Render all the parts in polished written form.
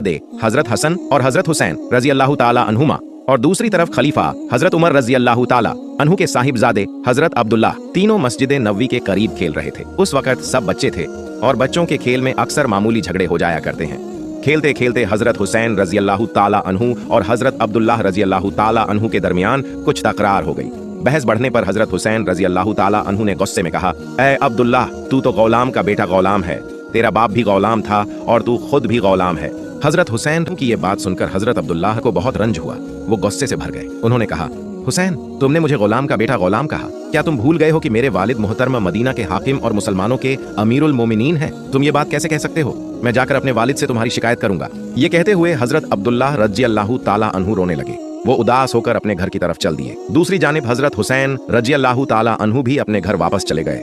हजरत हसन और हजरत हुसैन रजी अल्लाह ताला अन्हुमा और दूसरी तरफ खलीफा हजरत उमर रजी अल्लाह ताला अन्हु के साहिबजादे हजरत अब्दुल्लाह तीनों मस्जिद नबवी के करीब खेल रहे थे। उस वक्त सब बच्चे थे और बच्चों के खेल में अक्सर मामूली झगड़े हो जाया करते हैं। खेलते खेलते हजरत हुसैन रजी अल्लाह ताला अन्हु और हजरत अब्दुल्लाह रजी अल्लाह ताला अन्हु के दरमियान कुछ तकरार हो गई। बहस बढ़ने पर हजरत हुसैन रजी अल्लाह ताला अन्हु ने गुस्से में कहा, ऐ अब्दुल्लाह, तू तो गौलाम का बेटा गौलाम है, तेरा बाप भी गौलाम था और तू खुद भी गौलाम है। हजरत हुसैन की ये बात सुनकर हजरत अब्दुल्लाह को बहुत रंज हुआ। वो गुस्से से भर गए। उन्होंने कहा, हुसैन, तुमने मुझे गुलाम का बेटा गुलाम कहा, क्या तुम भूल गए हो कि मेरे वालिद मुहतरमा मदीना के हाकिम और मुसलमानों के अमीरुल मोमिनीन हैं? तुम ये बात कैसे कह सकते हो? मैं जाकर अपने वालिद से तुम्हारी शिकायत करूंगा। ये कहते हुए हजरत अब्दुल्लाह रजी अल्लाह ताला अन्हु रोने लगे। वो उदास होकर अपने घर की तरफ चल दिए। दूसरी जानिब हजरत हुसैन रजी अल्लाह ताला अन्हु भी अपने घर वापस चले गए।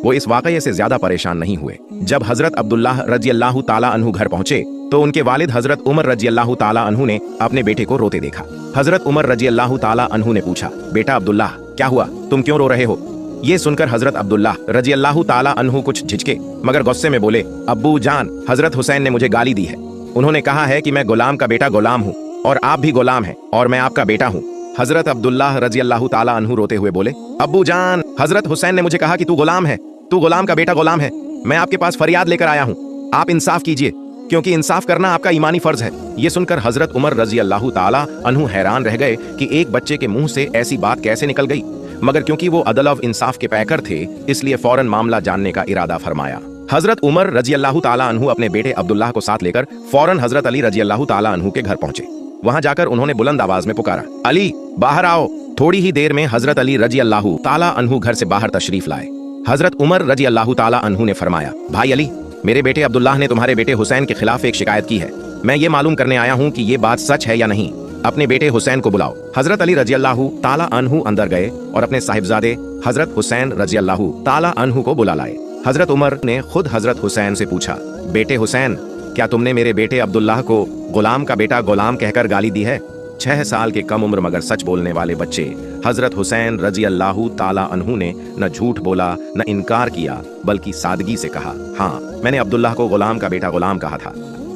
वो इस वाकये से ज्यादा परेशान नहीं हुए। जब हजरत अब्दुल्लाह रजी अल्लाह ताला अन्हु घर पहुंचे तो उनके वालिद हजरत उमर रजी अल्लाह ताला अन्हु ने अपने बेटे को रोते देखा। हजरत उमर रजी अल्लाह ताला अन्हु ने पूछा, बेटा अब्दुल्लाह, क्या हुआ? तुम क्यों रो रहे हो? ये सुनकर हजरत अब्दुल्लाह रजी अल्लाह ताला अन्हु कुछ झिझके मगर गुस्से में बोले, अब्बू जान, हजरत हुसैन ने मुझे गाली दी है। उन्होंने कहा है कि मैं गुलाम का बेटा गुलाम हूँ और आप भी गुलाम हैं और मैं आपका बेटा हूँ। हजरत अब्दुल्लाह रजी अल्लाह ताला अन्हु रोते हुए बोले, अब्बू जान, हजरत हुसैन ने मुझे कहा कि तू गुलाम है, तू गुलाम का बेटा गुलाम है। मैं आपके पास फरियाद लेकर आया हूँ, आप इंसाफ कीजिए, क्योंकि इंसाफ करना आपका ईमानी फर्ज है। ये सुनकर हजरत उमर रजी अल्लाह ताला अन्हु हैरान रह गए कि एक बच्चे के मुंह से ऐसी बात कैसे निकल गई, मगर क्योंकि वो अदल और इंसाफ के पैकर थे इसलिए फौरन मामला जानने का इरादा फरमाया। हजरत उमर रजी अल्लाह ताला अन्हु अपने बेटे अब्दुल्लाह को साथ लेकर फौरन हजरत अली रजी अल्लाह ताला अन्हु के घर पहुंचे। वहां जाकर उन्होंने बुलंद आवाज में पुकारा, अली बाहर आओ। थोड़ी ही देर में हजरत अली रजी अल्लाह ताला अन्हु घर से बाहर तशरीफ लाए। हजरत उमर रजी अल्लाह ताला अन्हु ने फरमाया, भाई अली, मेरे बेटे अब्दुल्लाह ने तुम्हारे बेटे हुसैन के खिलाफ एक शिकायत की है। मैं ये मालूम करने आया हूँ कि ये बात सच है या नहीं। अपने बेटे हुसैन को बुलाओ। हजरत अली रजी अल्लाह ताला अन्हु अंदर गए और अपने साहिबजादे हजरत हुसैन रजी अल्लाह ताला अन्हु को बुला लाए। हजरत उमर ने खुद हजरत हुसैन से पूछा, बेटे हुसैन, क्या तुमने मेरे बेटे अब्दुल्लाह को गुलाम का बेटा गुलाम कहकर गाली दी है? 6 साल के कम उम्र मगर सच बोलने वाले बच्चे हजरत हुसैन रजी अल्लाह ताला अन्हु ने न झूठ बोला न इनकार किया, बल्कि सादगी से कहा, हाँ, मैंने अब्दुल्लाह को गुलाम का बेटा गुलाम कहा था।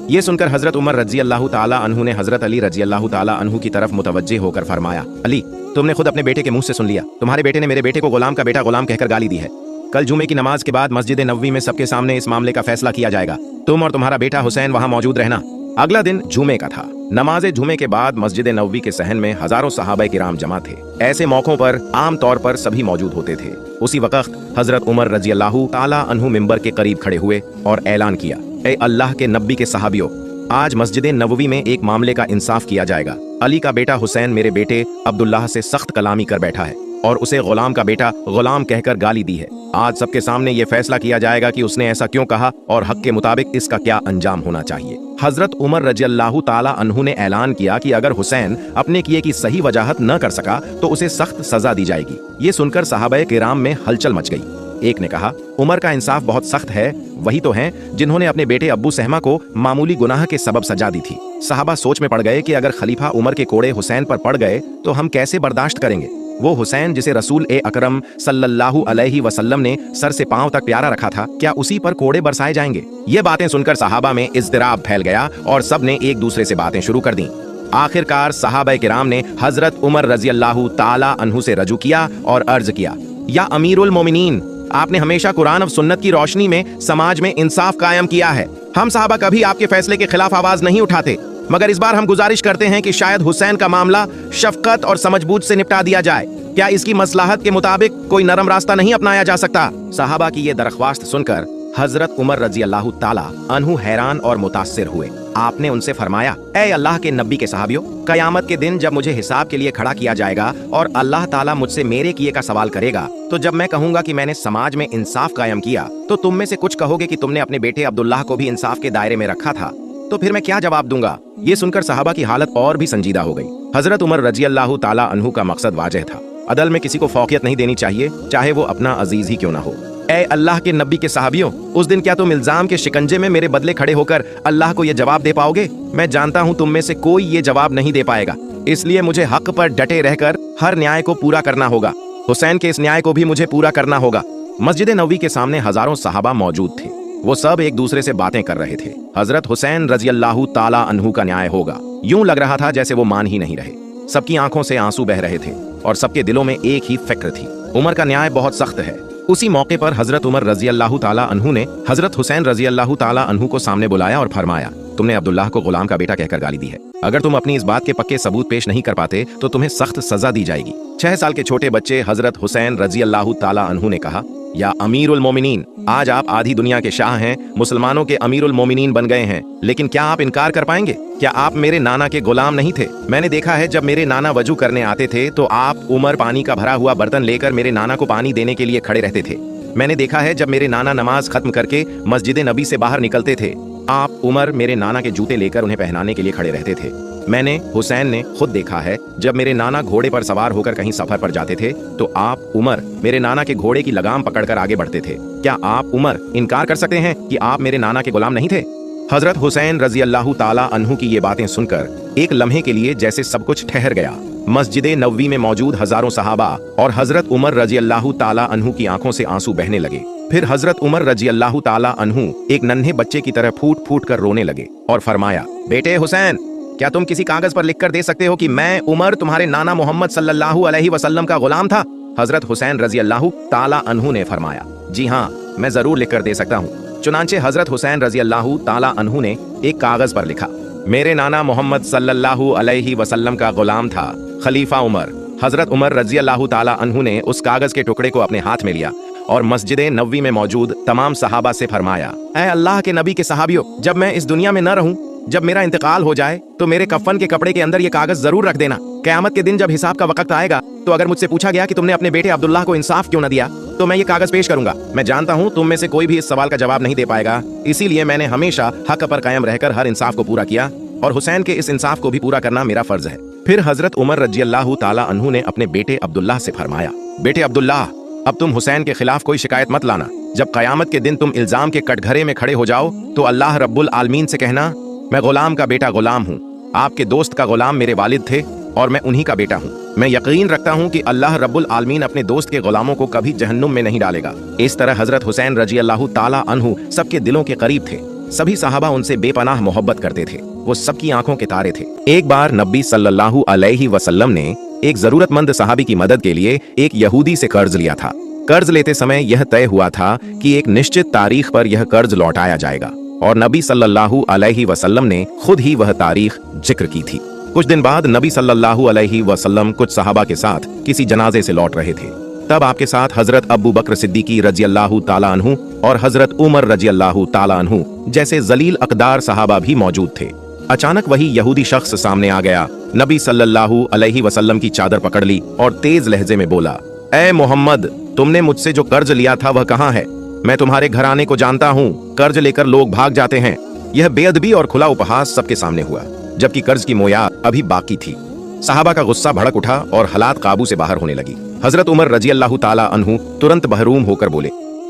ये सुनकर हजरत उमर रजी अल्लाह ताला अन्हु ने हजरत अली रजी अल्लाह ताला अन्हु की तरफ मुतवज्जे होकर फरमाया, अली, तुमने खुद अपने बेटे के मुंह से सुन लिया, तुम्हारे बेटे ने मेरे बेटे को गुलाम का बेटा गुलाम कहकर गाली दी है। कल जुमे की नमाज के बाद मस्जिद नबवी में सबके सामने इस मामले का फैसला किया जाएगा। तुम और तुम्हारा बेटा हुसैन वहां मौजूद रहना। अगला दिन जुमे का था। नमाज जुमे के बाद मस्जिद नबवी के सहन में हजारों सहाबा किराम जमा थे। ऐसे मौकों पर आम तौर पर सभी मौजूद होते थे। उसी वक्त हजरत उमर रजी अल्लाह ताला अन्हु मिंबर के करीब खड़े हुए और ऐलान किया, ए अल्लाह के नबी के सहाबियों, आज मस्जिद नबवी में एक मामले का इंसाफ किया जाएगा। अली का बेटा हुसैन मेरे बेटे अब्दुल्लाह से सख्त कलामी कर बैठा है और उसे गुलाम का बेटा गुलाम कहकर गाली दी है। आज सबके सामने ये फैसला किया जाएगा कि उसने ऐसा क्यों कहा और हक के मुताबिक इसका क्या अंजाम होना चाहिए। हजरत उमर रजी अल्लाह ताला अन्हु ने ऐलान किया कि अगर हुसैन अपने किए की सही वजाहत न कर सका तो उसे सख्त सजा दी जाएगी। ये सुनकर सहाबाए किराम में हलचल मच गई। एक ने कहा, उमर का इंसाफ बहुत सख्त है, वही तो हैं जिन्होंने अपने बेटे अब्बू सहमा को मामूली गुनाह के सबब सजा दी थी। सहाबा सोच में पड़ गए कि अगर खलीफा उमर के कोड़े हुसैन पर पड़ गए तो हम कैसे बर्दाश्त करेंगे। वो हुसैन जिसे रसूल ए अकरम सल्लल्लाहु अलैहि वसल्लम ने सर से पांव तक प्यारा रखा था, क्या उसी पर कोड़े बरसाए जाएंगे? ये बातें सुनकर सहाबा में इज़्तिराब फैल गया और सब ने एक दूसरे से बातें शुरू कर दी। आखिरकार सहाबा किराम ने हजरत उमर रजी अल्लाह ताला अन्हु से रजू किया और अर्ज किया, या अमीरुल मोमिनीन, आपने हमेशा कुरान और सुन्नत की रोशनी में समाज में इंसाफ कायम किया है। हम सहाबा कभी आपके फैसले के खिलाफ आवाज नहीं उठाते, मगर इस बार हम गुजारिश करते हैं कि शायद हुसैन का मामला शफकत और समझबूझ से निपटा दिया जाए। क्या इसकी मसलाहत के मुताबिक कोई नरम रास्ता नहीं अपनाया जा सकता? सहाबा की ये दरख्वास्त सुनकर हजरत उमर रजी अल्लाह ताला अन्हु हैरान और मुतासिर हुए। आपने उनसे फरमाया, ऐ अल्लाह के नबी के सहाबियों, कयामत के दिन जब मुझे हिसाब के लिए खड़ा किया जाएगा और अल्लाह ताला मुझसे मेरे किए का सवाल करेगा, तो जब मैं कहूंगा कि मैंने समाज में इंसाफ कायम किया तो तुम में से कुछ कहोगे कि तुमने अपने बेटे अब्दुल्लाह को भी इंसाफ के दायरे में रखा था, तो फिर मैं क्या जवाब दूंगा? ये सुनकर सहाबा की हालत और भी संजीदा हो गई। हजरत उमर रजी अल्लाह ताला अन्हु का मकसद वाजह था, अदल में किसी को फौकियत नहीं देनी चाहिए, चाहे वो अपना अजीज ही क्यों ना हो। ऐ अल्लाह के नबी के सहाबियों, उस दिन क्या तुम इल्जाम के शिकंजे में मेरे बदले खड़े होकर अल्लाह को ये जवाब दे पाओगे? मैं जानता हूँ तुम में से कोई ये जवाब नहीं दे पाएगा, इसलिए मुझे हक पर डटे रहकर हर न्याय को पूरा करना होगा। हुसैन के इस न्याय को भी मुझे पूरा करना होगा। मस्जिद नबवी के सामने हजारों सहाबा मौजूद थे। वो सब एक दूसरे से बातें कर रहे थे। हजरत हुसैन रजी अल्लाह ताला अन्हु का न्याय होगा, यूं लग रहा था जैसे वो मान ही नहीं रहे। सबकी आंखों से आंसू बह रहे थे और सबके दिलों में एक ही फिक्र थी, उमर का न्याय बहुत सख्त है। उसी मौके पर हजरत उमर रजी अल्लाह ताला अन्हु ने हजरत हुसैन रजी अल्लाह ताला अन्हु को सामने बुलाया और फरमाया, तुमने अब्दुल्लाह को गुलाम का बेटा कहकर गाली दी है। अगर तुम अपनी इस बात के पक्के सबूत पेश नहीं कर पाते तो तुम्हें सख्त सजा दी जाएगी। 6 साल के छोटे बच्चे हजरत हुसैन रजी अल्लाह ताला अन्हु ने कहा, या अमीरुल मोमिनीन, आज आप आधी दुनिया के शाह हैं, मुसलमानों के अमीरुल मोमिनीन बन गए हैं, लेकिन क्या आप इनकार कर पाएंगे? क्या आप मेरे नाना के गुलाम नहीं थे? मैंने देखा है जब मेरे नाना वजू करने आते थे तो आप उमर पानी का भरा हुआ बर्तन लेकर मेरे नाना को पानी देने के लिए खड़े रहते थे। मैंने देखा है जब मेरे नाना नमाज खत्म करके मस्जिद नबी से बाहर निकलते थे, आप उमर मेरे नाना के जूते लेकर उन्हें पहनाने के लिए खड़े रहते थे। मैंने हुसैन ने खुद देखा है जब मेरे नाना घोड़े पर सवार होकर कहीं सफर पर जाते थे तो आप उमर मेरे नाना के घोड़े की लगाम पकड़कर आगे बढ़ते थे। क्या आप उमर इनकार कर सकते हैं कि आप मेरे नाना के गुलाम नहीं थे? हजरत हुसैन रजी अल्लाह ताला अन्हु की ये बातें सुनकर एक लम्हे के लिए जैसे सब कुछ ठहर गया। मस्जिद नबवी में मौजूद हजारों सहाबा और हजरत उमर रजी अल्लाह ताला अन्हु की आंखों से आंसू बहने लगे। फिर हजरत उमर रजी अल्लाह ताला अन्हु एक नन्हे बच्चे की तरह फूट फूट कर रोने लगे और फरमाया, बेटे हुसैन, क्या तुम किसी कागज पर लिखकर दे सकते हो कि मैं उमर तुम्हारे नाना मोहम्मद सल्लल्लाहु अलैहि वसल्लम का गुलाम था? हजरत हुसैन रजी अल्लाह ताला अन्हु ने फरमाया, जी हाँ, मैं जरूर लिखकर दे सकता हूँ। चुनांचे हजरत हुसैन रजी अल्लाह ताला अन्हु ने एक कागज पर लिखा, मेरे नाना मोहम्मद सल्लल्लाहु अलैहि वसल्लम का गुलाम था, खलीफा उमर। हजरत उमर रजी अल्लाह ताला अन्हु ने उस कागज के टुकड़े को अपने हाथ में लिया और मस्जिद नबवी में मौजूद तमाम सहाबा से फरमाया, ऐ अल्लाह के नबी के सहाबियों, जब मैं इस दुनिया में न रहूं, जब मेरा इंतकाल हो जाए तो मेरे कफन के कपड़े के अंदर ये कागज जरूर रख देना। क़यामत के दिन जब हिसाब का वक्त आएगा तो अगर मुझसे पूछा गया कि तुमने अपने बेटे अब्दुल्लाह को इंसाफ क्यों न दिया, तो मैं ये कागज पेश करूंगा। मैं जानता हूं तुम में से कोई भी इस सवाल का जवाब नहीं दे पाएगा, इसीलिए मैंने हमेशा हक पर कायम रहकर हर इंसाफ को पूरा किया और हुसैन के इस इंसाफ को भी पूरा करना मेरा फर्ज है। फिर हजरत उमर रजी अल्लाह ताला अन्हु ने अपने बेटे अब्दुल्लाह से फरमाया, बेटे अब्दुल्लाह, अब तुम हुसैन के खिलाफ कोई शिकायत मत लाना। जब क़यामत के दिन तुम इल्जाम के कटघरे में खड़े हो जाओ तो अल्लाह रब्बुल आलमीन से कहना, मैं गुलाम का बेटा गुलाम हूँ, आपके दोस्त का गुलाम मेरे वालिद थे और मैं उन्हीं का बेटा हूँ। मैं यकीन रखता हूँ कि अल्लाह रब्बुल आलमीन अपने दोस्त के गुलामों को कभी जहन्नुम में नहीं डालेगा। इस तरह हजरत हुसैन रजी अल्लाह ताला अन्हु सबके दिलों के करीब थे। सभी सहाबा उनसे बेपनाह मोहब्बत करते थे, वो सबकी आंखों के तारे थे। एक बार नबी सल्लल्लाहु अलैहि वसल्लम ने एक जरूरतमंद सहाबी की मदद के लिए एक यहूदी से कर्ज लिया था। कर्ज लेते समय यह तय हुआ था कि एक निश्चित तारीख पर यह कर्ज लौटाया जाएगा और नबी सल्लल्लाहु अलैहि वसल्लम ने खुद ही वह तारीख जिक्र की थी। कुछ दिन बाद नबी सल्लल्लाहु अलैहि वसल्लम कुछ सहाबा के साथ किसी जनाजे से लौट रहे थे। तब आपके साथ हजरत अबू बकर सिद्दीकी रजी अल्लाह ताला अन्हु और हजरत उमर रजी अल्लाह ताला अन्हु जैसे जलील अकदार सहाबा भी मौजूद थे। अचानक वही यहूदी शख्स सामने आ गया, नबी सल्लल्लाहु अलैहि वसल्लम की चादर पकड़ ली और तेज लहजे में बोला, ऐ मोहम्मद, तुमने मुझसे जो कर्ज लिया था वह कहाँ है? मैं तुम्हारे घराने को जानता हूँ, कर्ज लेकर लोग भाग जाते हैं। यह बेअदबी और खुला उपहास सबके सामने हुआ, जबकि कर्ज की मोयाद अभी बाकी थी। सहाबा का गुस्सा भड़क उठा और हालात काबू से बाहर होने लगी। हजरत उमर रजी अल्लाह ताला अन्हु तुरंत बहरूम होकर बोले,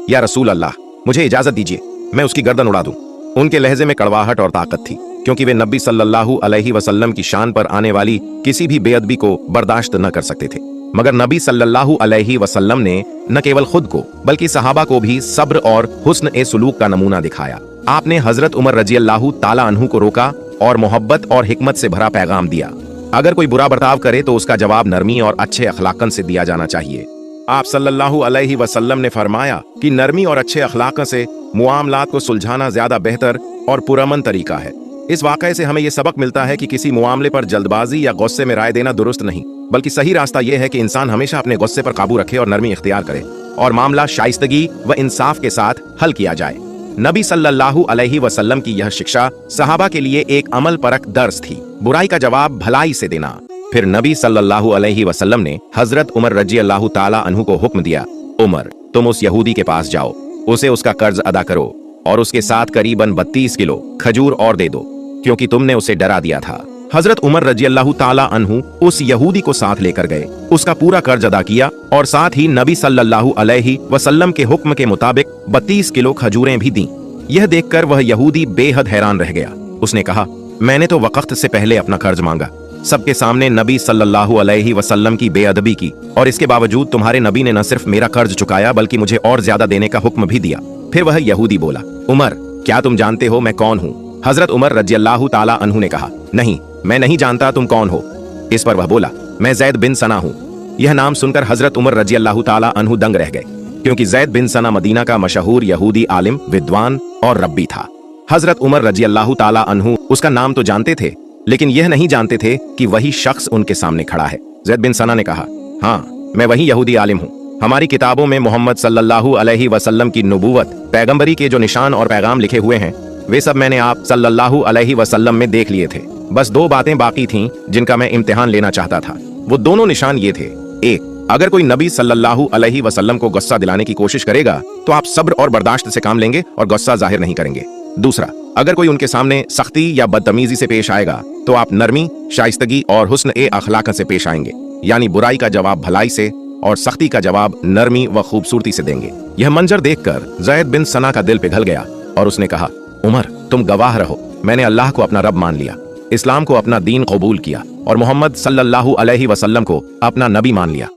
या रसूल अल्लाह, मुझे इजाजत दीजिए, मैं उसकी गर्दन उड़ा दूं। उनके लहजे में कड़वाहट और ताकत थी, क्योंकि वे नबी सल्लल्लाहु अलैहि वसल्लम की शान पर आने वाली किसी भी बेअदबी को बर्दाश्त न कर सकते थे। मगर नबी सल्लल्लाहु अलैहि वसल्लम ने न केवल खुद को बल्कि सहाबा को भी सब्र और हुस्न ए सुलूक का नमूना दिखाया। आपने हजरत उमर रजी अल्लाह ताला अन्हु को रोका और मोहब्बत और हिकमत से भरा पैगाम दिया। अगर कोई बुरा बर्ताव करे तो उसका जवाब नरमी और अच्छे अखलाकन से दिया जाना चाहिए। आप सल्लल्लाहु अलैहि वसल्लम ने फरमाया कि नरमी और अच्छे अखलाक से मुआमलात को सुलझाना ज्यादा बेहतर और पुरअमन तरीका है। इस वाक़ये से हमें यह सबक मिलता है कि किसी मामले पर जल्दबाजी या गुस्से में राय देना दुरुस्त नहीं, बल्कि सही रास्ता यह है कि इंसान हमेशा अपने गुस्से पर काबू रखे और नरमी इख्तियार करे और मामला शाइस्तगी व इंसाफ के साथ हल किया जाए। नबी सल्लल्लाहु अलैहि वसल्लम की यह शिक्षा सहाबा के लिए एक अमल परक दर्स थी, बुराई का जवाब भलाई से देना। फिर नबी सल्लल्लाहु अलैहि वसल्लम ने हजरत उमर रजी अल्लाह ताला अन्हु को हुक्म दिया, उमर, तुम उस यहूदी के पास जाओ, उसे उसका कर्ज अदा करो और उसके साथ करीबन 32 किलो खजूर और दे दो, क्योंकि तुमने उसे डरा दिया था। हजरत उमर रजी अल्लाह ताला अन्हु उस यहूदी को साथ लेकर गए, उसका पूरा कर्ज अदा किया और साथ ही नबी सल्लल्लाहु अलैहि वसल्लम के हुक्म के मुताबिक 32 किलो खजूरें भी दी। यह देखकर वह यहूदी बेहद हैरान रह गया। उसने कहा, मैंने तो वक्त से पहले अपना कर्ज मांगा, सबके सामने नबी सल्लल्लाहु अलैहि वसल्लम की बेअदबी की और इसके बावजूद तुम्हारे नबी ने न सिर्फ मेरा कर्ज चुकाया बल्कि मुझे और ज्यादा देने का हुक्म भी दिया। फिर वह यहूदी बोला, उमर, क्या तुम जानते हो मैं कौन हूँ? हजरत उमर रज़ियल्लाहु ताला अन्हु ने कहा, नहीं, मैं नहीं जानता तुम कौन हो। इस पर वह बोला, मैं ज़ैद बिन सना हूँ। यह नाम सुनकर हजरत उमर रज़ियल्लाहु ताला अन्हु दंग रह गए, क्योंकि ज़ैद बिन सना मदीना का मशहूर यहूदी आलिम, विद्वान और रब्बी था। हजरत उमर रज़ियल्लाहु ताला अन्हु उसका नाम तो जानते थे, लेकिन यह नहीं जानते थे कि वही शख्स उनके सामने खड़ा है। ज़ैद बिन सना ने कहा, हाँ, मैं वही यहूदी आलिम हूँ। हमारी किताबों में मोहम्मद सल्लल्लाहु अलैहि वसल्लम की नबूवत, पैगंबरी के जो निशान और पैगाम लिखे हुए हैं, वे सब मैंने आप सल्लल्लाहु अलैहि वसल्लम में देख लिए थे। बस 2 बातें बाकी थीं जिनका मैं इम्तिहान लेना चाहता था। वो दोनों निशान ये थे, एक, अगर कोई नबी सल्लल्लाहु अलैहि वसल्लम को गुस्सा दिलाने की कोशिश करेगा तो आप सब्र और बर्दाश्त से काम लेंगे और गुस्सा जाहिर नहीं करेंगे। दूसरा, अगर कोई उनके सामने सख्ती या बदतमीजी से पेश आएगा तो आप नरमी, शाइस्तगी और हुस्न ए अखलाक से पेश आएंगे, यानी बुराई का जवाब भलाई से और सख्ती का जवाब नरमी व खूबसूरती से देंगे। यह मंजर देखकर ज़ैद बिन सना का दिल पिघल गया और उसने कहा, उमर, तुम गवाह रहो, मैंने अल्लाह को अपना रब मान लिया, इस्लाम को अपना दीन कबूल किया और मोहम्मद सल्लल्लाहु अलैहि वसल्लम को अपना नबी मान लिया।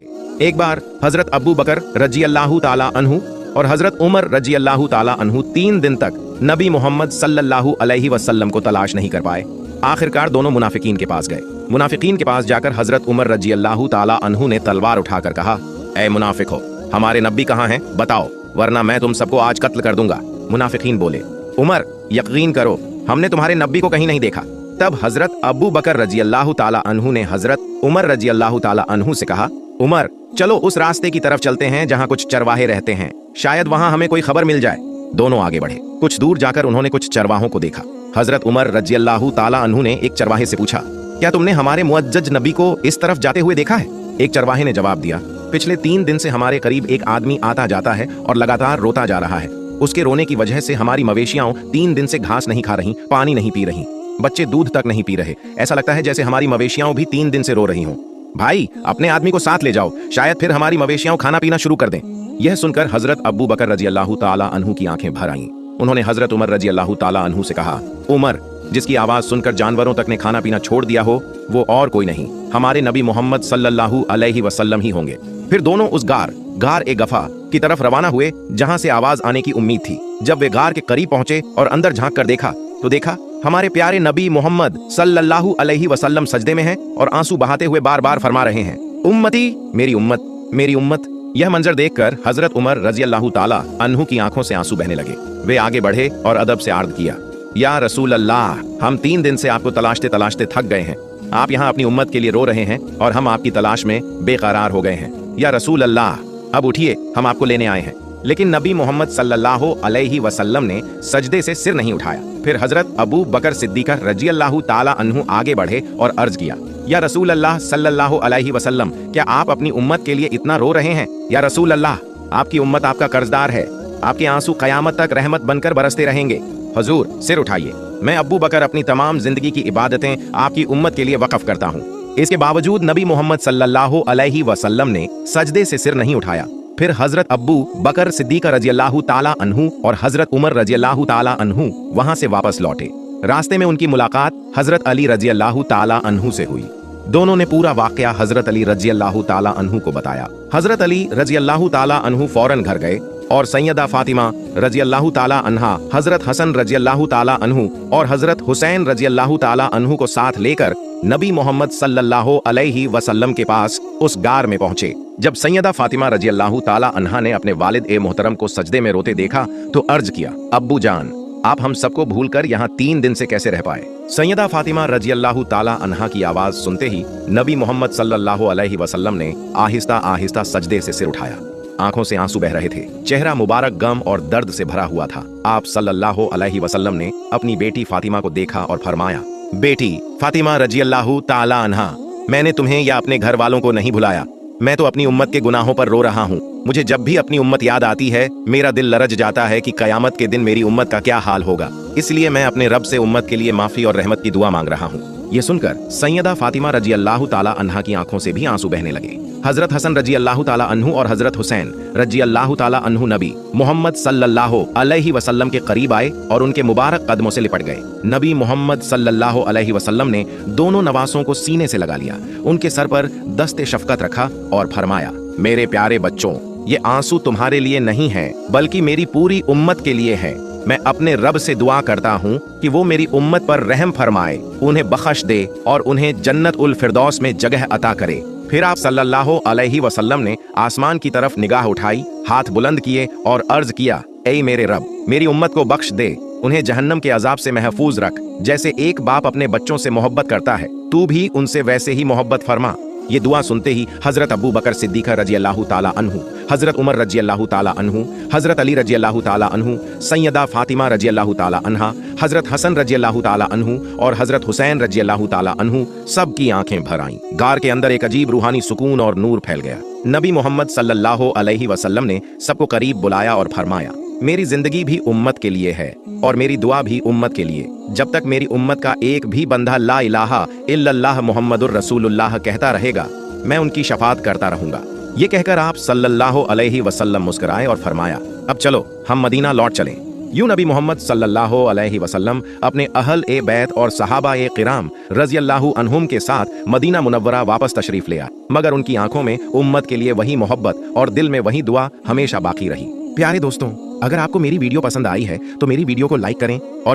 एक बार हजरत अबू बकर रज़ियल्लाहु ताला अन्हु और हजरत उमर रज़ियल्लाहु ताला अन्हु 3 दिन तक नबी मोहम्मद सल्लल्लाहु अलैहि वसल्लम को तलाश नहीं कर पाए। आखिरकार दोनों मुनाफिकीन के पास गए। मुनाफिकीन के पास जाकर हजरत उमर रज़ियल्लाहु ताला अन्हु ने तलवार उठाकर कहा, ऐ मुनाफिको, हमारे नबी कहाँ हैं? बताओ, वरना मैं तुम सबको आज कत्ल कर दूंगा। मुनाफिकीन बोले, उमर, यकीन करो, हमने तुम्हारे नबी को कहीं नहीं देखा। तब हजरत अबू बकर रज़ियल्लाहु ताला अन्हु ने हजरत उमर रज़ियल्लाहु ताला अन्हु से कहा, उमर, चलो उस रास्ते की तरफ चलते हैं जहाँ कुछ चरवाहे रहते हैं, शायद वहाँ हमें कोई खबर मिल जाए। दोनों आगे बढ़े। कुछ दूर जाकर उन्होंने कुछ चरवाहों को देखा। हजरत उमर रज़ियल्लाहु ताला अन्हु ने एक चरवाहे से पूछा, क्या तुमने हमारे मुअज्जज नबी को इस तरफ जाते हुए देखा है? एक चरवाहे ने जवाब दिया, पिछले 3 दिन से हमारे करीब एक आदमी आता जाता है और लगातार रोता जा रहा है। उसके रोने की वजह से हमारी मवेशियां 3 दिन से घास नहीं खा रही, पानी नहीं पी रही, बच्चे दूध तक नहीं पी रहे। ऐसा लगता है जैसे हमारी मवेशियां भी 3 दिन से रो रही हों। भाई, अपने आदमी को साथ ले जाओ, शायद फिर हमारी मवेशियां खाना पीना शुरू कर दें। यह सुनकर हजरत अबू बकर रज़ियल्लाहु ताला अन्हु की आंखें भर आईं। उन्होंने हजरत उमर रज़ियल्लाहु ताला अन्हु से कहा, उमर, जिसकी आवाज सुनकर जानवरों तक ने खाना पीना छोड़ दिया हो, वो और कोई नहीं, हमारे नबी मोहम्मद सल्लल्लाहु अलैहि वसल्लम ही होंगे। फिर दोनों उस गार ए गफा की तरफ रवाना हुए जहां से आवाज आने की उम्मीद थी। जब वे गार के करीब पहुंचे और अंदर झांक कर देखा तो देखा हमारे प्यारे नबी मोहम्मद सल्लल्लाहु अलैहि वसल्लम सजदे में हैं और आंसू बहाते हुए बार बार फरमा रहे हैं, उम्मती, मेरी उम्मत, मेरी उम्मत। यह मंजर देखकर हजरत उमर रज़ियल्लाहु ताला अन्हु की आंखों से आंसू बहने लगे। वे आगे बढ़े और अदब से अर्ज किया, या रसूल अल्लाह, हम 3 दिन से आपको तलाशते तलाशते थक गए हैं। आप यहाँ अपनी उम्मत के लिए रो रहे हैं और हम आपकी तलाश में बेकरार हो गए हैं। या रसूल अल्लाह, अब उठिए, हम आपको लेने आए हैं। लेकिन नबी मोहम्मद सल्लल्लाहु अलैहि वसल्लम ने सजदे से सिर नहीं उठाया। फिर हजरत अबू बकर सिद्दीक़ रज़ियल्लाहु ताला अन्हु आगे बढ़े और अर्ज किया, या रसूल अल्लाह सल्लल्लाहु अलैहि वसल्लम, क्या आप अपनी उम्मत के लिए इतना रो रहे हैं? या रसूल अल्लाह, आपकी उम्मत आपका कर्जदार है, आपके आंसू क़यामत तक रहमत बनकर बरसते रहेंगे। हुजूर, सिर उठाइए, मैं अबू बकर अपनी तमाम जिंदगी की इबादतें आपकी उम्मत के लिए वक़फ़ करता हूँ। इसके बावजूद नबी मोहम्मद सल्लल्लाहु अलैहि वसल्लम ने सजदे से सिर नहीं उठाया। फिर हजरत अबू बकर सिद्दीक़ रज़ियल्लाहु ताला अन्हु और हजरत उमर रज़ियल्लाहु ताला अन्हु वहां से वापस लौटे। रास्ते में उनकी मुलाकात हजरत अली रज़ियल्लाहु ताला अन्हु से हुई। दोनों ने पूरा वाक़या हजरत अली रज़ियल्लाहु ताला अन्हु को बताया। हजरत अली रज़ियल्लाहु ताला अन्हु फौरन घर गए और सैयदा फातिमा रज़ियल्लाहु ताला अन्हा, हजरत हसन रज़ियल्लाहु ताला अन्हु और हजरत हुसैन रज़ियल्लाहु ताला अन्हु को साथ लेकर नबी मोहम्मद सल्लल्लाहु अलैहि वसल्लम के पास उस गार में पहुंचे। जब सैयदा फातिमा रज़ियल्लाहु ताला अन्हा ने अपने वालिद ए मोहतरम को सजदे में रोते देखा तो अर्ज किया, अब्बू जान, आप हम सबको भूलकर यहाँ 3 दिन से कैसे रह पाए? सैयदा फातिमा रज़ियल्लाहु ताला अन्हा की आवाज सुनते ही नबी मोहम्मद सल्लल्लाहु अलैहि वसल्लम ने आहिस्ता आहिस्ता सजदे से सिर उठाया। आंखों से आंसू बह रहे थे, चेहरा मुबारक गम और दर्द से भरा हुआ था। आप सल्लल्लाहु अलैहि वसल्लम ने अपनी बेटी फातिमा को देखा और फरमाया, बेटी फातिमा रज़ियल्लाहु ताला अन्हा, मैंने तुम्हें या अपने घर वालों को नहीं भुलाया। मैं तो अपनी उम्मत के गुनाहों पर रो रहा हूँ। मुझे जब भी अपनी उम्मत याद आती है मेरा दिल लरज जाता है कि कयामत के दिन मेरी उम्मत का क्या हाल होगा। इसलिए मैं अपने रब से उम्मत के लिए माफी और रहमत की दुआ मांग रहा हूँ। ये सुनकर सैयदा फातिमा रज़ियल्लाहु ताला अन्हा की आंखों से भी आंसू बहने लगे। हजरत हसन रज़ियल्लाहु ताला अन्हु और हजरत हुसैन रज़ियल्लाहु ताला अन्हु नबी मोहम्मद सल्लल्लाहु अलैहि वसल्लम के करीब आए और उनके मुबारक कदमों से लिपट गए। नबी मोहम्मद सल्लल्लाहु अलैहि वसल्लम ने दोनों नवासों को सीने से लगा लिया, उनके सर पर दस्ते शफकत रखा और फरमाया, मेरे प्यारे बच्चों, ये आंसू तुम्हारे लिए नहीं है बल्कि मेरी पूरी उम्मत के लिए है। मैं अपने रब से दुआ करता हूँ कि वो मेरी उम्मत पर रहम फरमाए, उन्हें बख्श दे और उन्हें जन्नत उल फिरदौस में जगह अता करे। फिर आप सल्लल्लाहु अलैहि वसल्लम ने आसमान की तरफ निगाह उठाई, हाथ बुलंद किए और अर्ज किया, ऐ मेरे रब, मेरी उम्मत को बख्श दे, उन्हें जहन्नम के अजाब से महफूज रख। जैसे एक बाप अपने बच्चों से मोहब्बत करता है, तू भी उनसे वैसे ही मोहब्बत फरमा। ये दुआ सुनते ही हजरत अबू बकर सिद्दीक़ रजी अल्लाह ताला अन्हु, हजरत उमर रजी अल्लाह ताला अन्हु, हजरत अली रजी अल्लाह ताला अन्हु, सैयदा फातिमा रजी अल्लाह ताला अन्हा, हजरत हसन रजी अल्लाह ताला अन्हु और हजरत हुसैन रजी अल्लाह ताला अन्हु सब की आंखें भर आईं। गार के अंदर एक अजीब रूहानी सुकून और नूर फैल गया। नबी मोहम्मद सल्लल्लाहु अलैहि वसल्लम ने सबको करीब बुलाया और फरमाया, मेरी जिंदगी भी उम्मत के लिए है और मेरी दुआ भी उम्मत के लिए। जब तक मेरी उम्मत का एक भी बंदा ला इलाहा इल्लल्लाह मुहम्मदुर रसूलुल्लाह कहता रहेगा, मैं उनकी शफात करता रहूंगा। ये कहकर आप सल्लल्लाहु अलैहि वसल्लम मुस्कुराए और फरमाया, अब चलो हम मदीना लौट चलें। यूं नबी मोहम्मद सल्लल्लाहु अलैहि वसल्लम अपने अहल ए बैत और सहाबा ए किराम रजी अल्लाहु अन्हुम के साथ मदीना मुनव्वरा वापस तशरीफ ले आए, मगर उनकी आंखों में उम्मत के लिए वही मोहब्बत और दिल में वही दुआ हमेशा बाकी रही। प्यारे दोस्तों, अगर आपको मेरी वीडियो पसंद आई है तो मेरी वीडियो को लाइक करें और